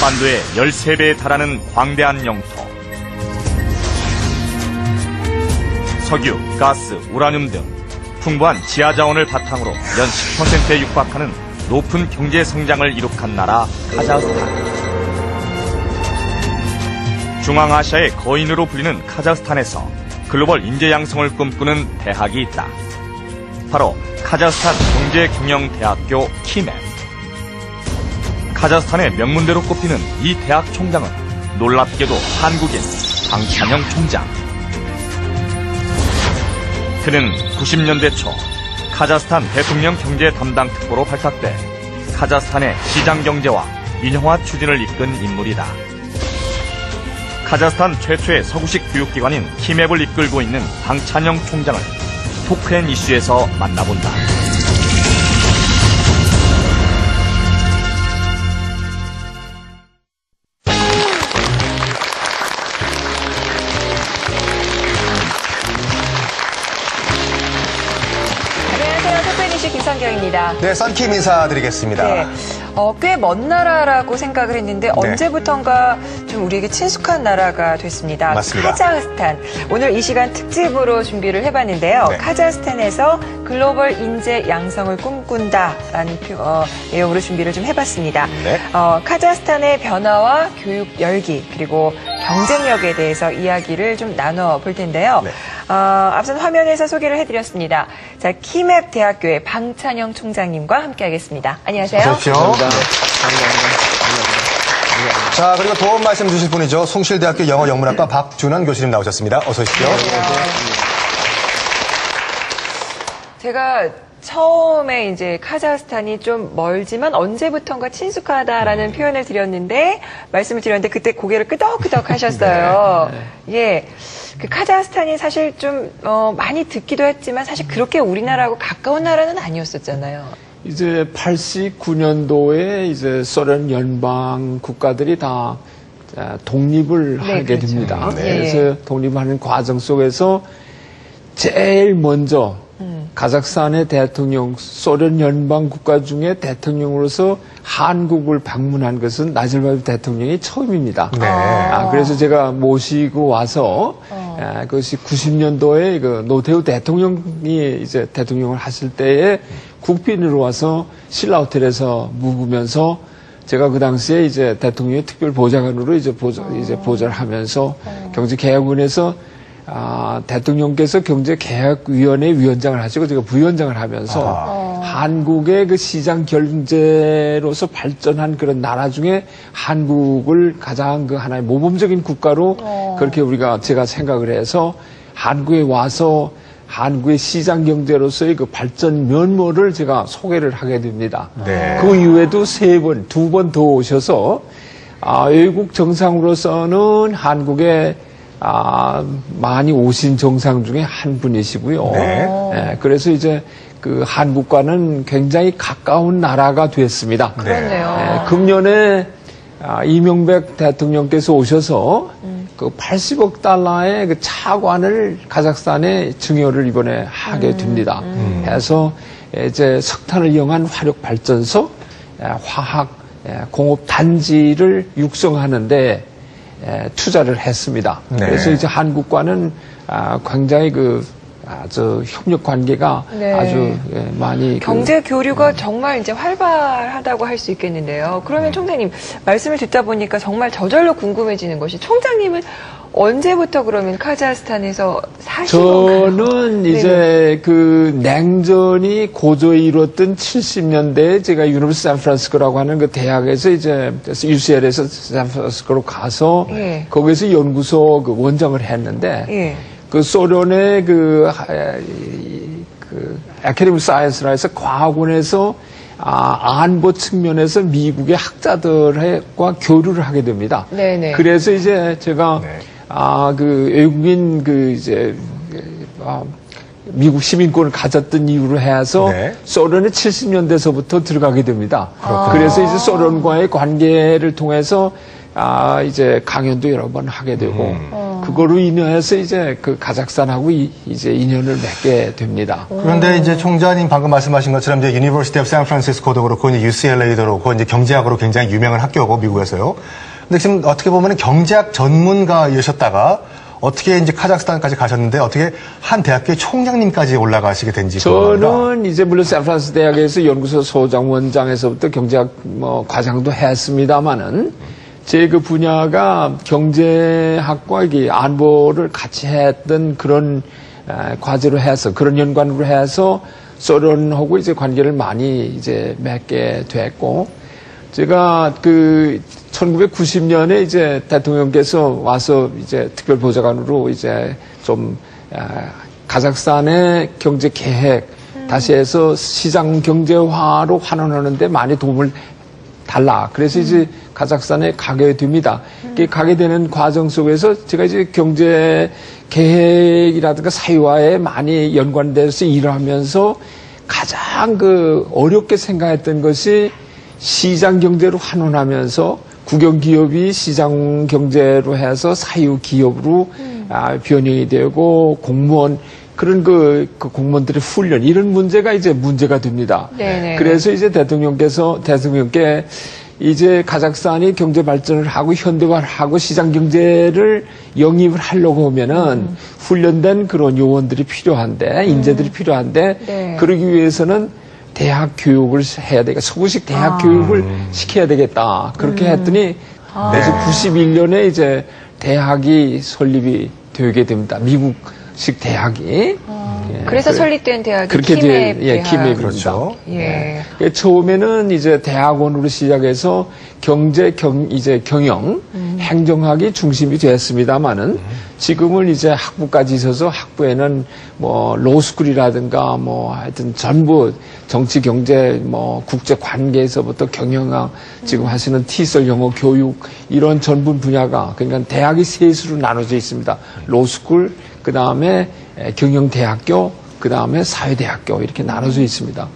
한반도의 13배에 달하는 광대한 영토. 석유, 가스, 우라늄 등 풍부한 지하자원을 바탕으로 연 10%에 육박하는 높은 경제 성장을 이룩한 나라 카자흐스탄. 중앙아시아의 거인으로 불리는 카자흐스탄에서 글로벌 인재 양성을 꿈꾸는 대학이 있다. 바로 카자흐스탄 경제경영대학교 키맵. 카자흐스탄의 명문대로 꼽히는 이 대학 총장은 놀랍게도 한국인 방찬영 총장. 그는 90년대 초 카자흐스탄 대통령 경제 담당 특보로 발탁돼 카자흐스탄의 시장경제와 민영화 추진을 이끈 인물이다. 카자흐스탄 최초의 서구식 교육기관인 키맵을 이끌고 있는 방찬영 총장을 토크앤 이슈에서 만나본다. 안녕하세요. 토크앤 이슈 김선경입니다. 네, 썬킴 인사드리겠습니다. 네. 꽤 먼 나라라고 생각을 했는데 언제부턴가 좀 우리에게 친숙한 나라가 됐습니다. 맞습니다. 카자흐스탄. 오늘 이 시간 특집으로 준비를 해봤는데요. 네. 카자흐스탄에서 글로벌 인재 양성을 꿈꾼다라는 내용으로 준비를 좀 해봤습니다. 네. 카자흐스탄의 변화와 교육 열기 그리고 경쟁력에 대해서 이야기를 좀 나눠볼 텐데요. 네. 앞선 화면에서 소개를 해드렸습니다. 자, 키맵 대학교의 방찬영 총장님과 함께하겠습니다. 안녕하세요. 어서 오십시오. 감사합니다. 자, 그리고 도움 말씀 주실 분이죠. 숭실대학교 영어영문학과 박준원 교수님 나오셨습니다. 어서 오십시오. 제가 처음에 이제 카자흐스탄이 좀 멀지만 언제부턴가 친숙하다라는 표현을 드렸는데, 말씀을 드렸는데 그때 고개를 끄덕끄덕 하셨어요. 네. 예. 그 카자흐스탄이 사실 좀, 많이 듣기도 했지만 사실 그렇게 우리나라하고 가까운 나라는 아니었었잖아요. 이제 89년도에 이제 소련 연방 국가들이 다 독립을 네, 하게 그렇죠. 됩니다. 네. 그래서 독립하는 과정 속에서 제일 먼저 카자흐스탄의 대통령, 소련 연방 국가 중에 대통령으로서 한국을 방문한 것은 나절바예프 대통령이 처음입니다. 네. 그래서 제가 모시고 와서 그것이 90년도에 그 노태우 대통령이 이제 대통령을 하실 때에 국빈으로 와서 신라 호텔에서 묵으면서 제가 그 당시에 이제 대통령의 특별 보좌관으로 이제 보좌를 하면서 경제개혁원에서 대통령께서 경제개혁위원회 위원장을 하시고 제가 부위원장을 하면서 한국의 그 시장 경제로서 발전한 그런 나라 중에 한국을 가장 그 하나의 모범적인 국가로 그렇게 제가 생각을 해서 한국에 와서 한국의 시장 경제로서의 그 발전 면모를 제가 소개를 하게 됩니다. 네. 그 이후에도 두 번 더 오셔서 외국 정상으로서는 한국에 많이 오신 정상 중에 한 분이시고요. 네. 그래서 이제 그 한국과는 굉장히 가까운 나라가 됐습니다. 그렇네요. 금년에 이명박 대통령께서 오셔서 그 80억 달러의 그 차관을 카자흐스탄에 증여를 이번에 하게 됩니다. 해서 이제 석탄을 이용한 화력 발전소, 화학 공업 단지를 육성하는데 투자를 했습니다. 네. 그래서 이제 한국과는 굉장히 아주 협력 관계가 네. 아주 많이 경제 교류가 정말 이제 활발하다고 할 수 있겠는데요. 그러면 총장님 말씀을 듣다 보니까 정말 저절로 궁금해지는 것이 총장님은 언제부터 그러면 카자흐스탄에서 사신 건가요? 저는 이제 그 냉전이 고조에 이뤘던 70년대에 제가 유니버시티 샌프란시스코라고 하는 그 대학에서 이제 UCL에서 샌프란시스코로 가서 거기서 연구소 그 원장을 했는데 그 소련의 그 아카데미 사이언스라 해서 과학원에서 안보 측면에서 미국의 학자들과 교류를 하게 됩니다. 네네. 그래서 이제 제가 그 외국인 미국 시민권을 가졌던 이유로 해서 소련의 70년대서부터 들어가게 됩니다. 그래서 이제 소련과의 관계를 통해서 이제 강연도 여러 번 하게 되고 그거로 인해서 이제 그 카자흐스탄하고 이제 인연을 맺게 됩니다. 그런데 이제 총장님 방금 말씀하신 것처럼 이제 유니버시티 오브 샌프란시스코도 그렇고 이제 UCLA도 그렇고 이제 경제학으로 굉장히 유명한 학교고 미국에서요. 근데 지금 어떻게 보면 경제학 전문가이셨다가 어떻게 이제 카자흐스탄까지 가셨는데 어떻게 한 대학교의 총장님까지 올라가시게 된지 저는 이제 물론 샌프란시스코 대학에서 연구소 소장 원장에서부터 경제학 과장도 했습니다만은 제 그 분야가 경제학과 안보를 같이 했던 그런 과제로 해서 그런 연관으로 해서 소련하고 이제 관계를 많이 이제 맺게 됐고 제가 그 1990년에 이제 대통령께서 와서 이제 특별보좌관으로 이제 좀 카자흐스탄의 경제 계획 다시 해서 시장 경제화로 환원하는데 많이 도움을 달라. 그래서 이제 카자흐스탄에 가게 됩니다. 가게 되는 과정 속에서 제가 이제 경제 계획이라든가 사회화에 많이 연관돼서 일을 하면서 가장 그 어렵게 생각했던 것이 시장 경제로 환원하면서 국영 기업이 시장 경제로 해서 사유 기업으로 변형이 되고 공무원 그런 그 공무원들의 훈련 이런 문제가 이제 문제가 됩니다. 네네. 그래서 이제 대통령께 이제 카자흐스탄이 경제 발전을 하고 현대화를 하고 시장 경제를 영입을 하려고 하면은 훈련된 그런 요원들이 필요한데 인재들이 필요한데 네. 그러기 위해서는 대학 교육을 해야 되겠다. 서구식 대학 교육을 시켜야 되겠다. 그렇게 했더니 그래서 91년에 이제 대학이 설립이 되게 됩니다. 미국식 대학이. 예, 그래서 설립된 대학이 그렇게 키맵 대학. 키맵입니다. 그렇죠. 예. 처음에는 이제 대학원으로 시작해서 이제 경영, 행정학이 중심이 됐습니다만은 지금은 이제 학부까지 있어서 학부에는 뭐 로스쿨이라든가 뭐 하여튼 전부 정치, 경제, 뭐 국제 관계에서부터 경영학, 지금 하시는 T설 영어 교육 이런 전문 분야가 그러니까 대학이 셋으로 나눠져 있습니다. 로스쿨, 그 다음에 경영대학교, 그 다음에 사회대학교 이렇게 나눠져 있습니다.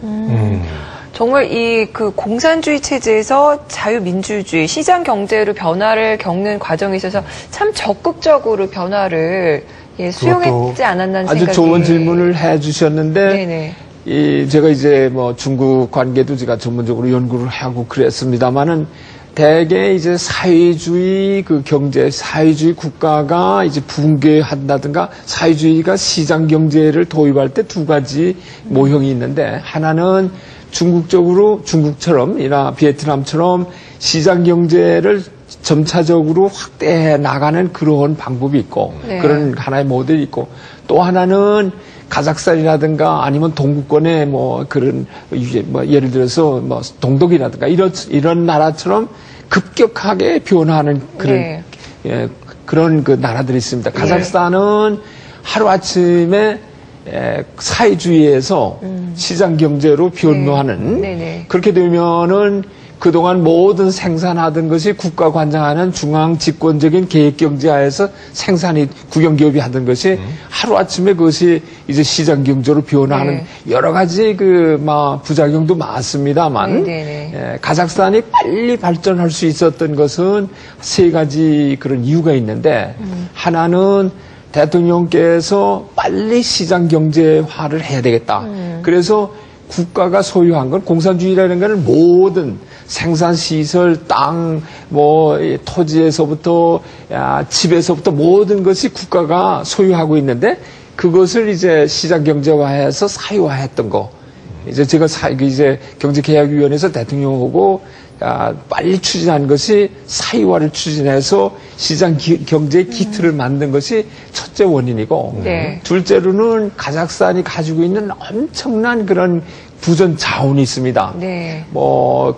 정말 이 그 공산주의 체제에서 자유민주주의, 시장 경제로 변화를 겪는 과정에 있어서 참 적극적으로 변화를 수용했지 않았나는 아주 생각이. 좋은 질문을 해주셨는데, 네네. 제가 이제 뭐 중국 관계도 제가 전문적으로 연구를 하고 그랬습니다만은 대개 이제 사회주의 그 경제, 사회주의 국가가 이제 붕괴한다든가 사회주의가 시장 경제를 도입할 때 두 가지 모형이 있는데 하나는 중국처럼이나 베트남처럼 시장 경제를 점차적으로 확대해 나가는 그런 방법이 있고 네. 그런 하나의 모델이 있고 또 하나는 카자흐스탄이라든가 아니면 동구권의 뭐 그런 뭐 예를 들어서 뭐 동독이라든가 이런 나라처럼 급격하게 변화하는 그런 네. 그런 그 나라들이 있습니다. 카자흐스탄은 하루 아침에 사회주의에서 시장 경제로 변모하는 네. 그렇게 되면은 그동안 모든 생산하던 것이 국가 관장하는 중앙 집권적인 계획 경제하에서 생산이 국영기업이 하던 것이 하루아침에 그것이 이제 시장 경제로 변화하는 여러 가지 부작용도 많습니다만 카자흐스탄이 빨리 발전할 수 있었던 것은 세 가지 그런 이유가 있는데 하나는 대통령께서 빨리 시장 경제화를 해야 되겠다. 그래서 국가가 소유한 건 공산주의라는 것은 모든 생산시설, 땅, 토지에서부터, 집에서부터 모든 것이 국가가 소유하고 있는데 그것을 이제 시장 경제화해서 사유화했던 거. 이제 제가 이제 경제개혁위원회에서 대통령하고 빨리 추진한 것이 사유화를 추진해서 시장 경제의 기틀을 만든 것이 첫째 원인이고 둘째로는 카자흐스탄이 가지고 있는 엄청난 그런 부전 자원이 있습니다.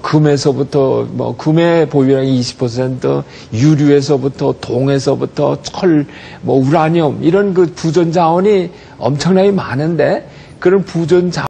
금에서부터 금의 보유량이 20%, 유류에서부터 동에서부터 철, 우라늄 이런 그 부전 자원이 엄청나게 많은데 그런 부전 자원